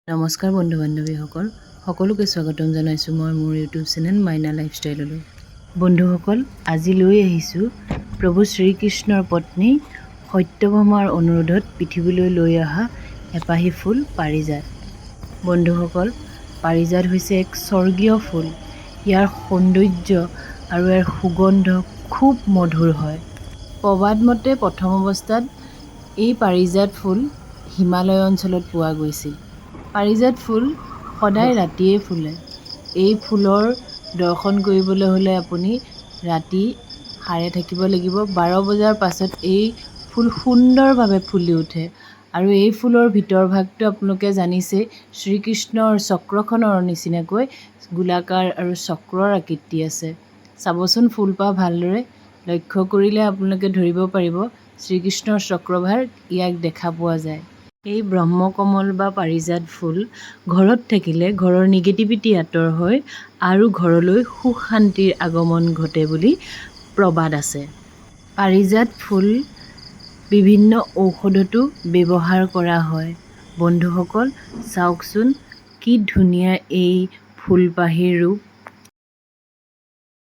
নমস্কাৰ বন্ধু বান্ধৱীসকল, সকলোকে স্বাগতম জনাইছোঁ মই মোৰ ইউটিউব চেনেল মাইনা লাইফষ্টাইললৈ। বন্ধুসকল, আজি লৈ আহিছোঁ প্ৰভু শ্ৰীকৃষ্ণৰ পত্নী সত্যভামাৰ অনুৰোধত পৃথিৱীলৈ লৈ অহা এপাহি ফুল পাৰিজাত। বন্ধুসকল, পাৰিজাত হৈছে এক স্বৰ্গীয় ফুল। ইয়াৰ সৌন্দৰ্য আৰু ইয়াৰ সুগন্ধ খুব মধুৰ হয়। প্ৰবাদ মতে প্ৰথম অৱস্থাত এই পাৰিজাত ফুল হিমালয় অঞ্চলত পোৱা গৈছিল। পাৰিজাত ফুল সদায় ৰাতিয়ে ফুলে। এই ফুলৰ দৰ্শন কৰিবলৈ হ'লে আপুনি ৰাতি সাৰে থাকিব লাগিব। 12 বজাৰ পাছত এই ফুল সুন্দৰভাৱে ফুলি উঠে আৰু এই ফুলৰ ভিতৰভাগটো আপোনালোকে জানিছে শ্ৰীকৃষ্ণৰ চক্ৰখনৰ নিচিনাকৈ গোলাকাৰ আৰু চক্ৰৰ আকৃতি আছে। চাবচোন ফুলপাহ ভালদৰে লক্ষ্য কৰিলে আপোনালোকে ধৰিব পাৰিব শ্ৰীকৃষ্ণৰ চক্ৰভাৰ ইয়াক দেখা পোৱা যায়। এই ব্ৰহ্মকমল বা পাৰিজাত ফুল ঘৰত থাকিলে ঘৰৰ নিগেটিভিটি আঁতৰ হয় আৰু ঘৰলৈ সুখ শান্তিৰ আগমন ঘটে বুলি প্ৰবাদ আছে। পাৰিজাত ফুল বিভিন্ন ঔষধতো ব্যৱহাৰ কৰা হয়। বন্ধুসকল চাওকচোন কি ধুনীয়া এই ফুলপাহীৰ ৰূপ।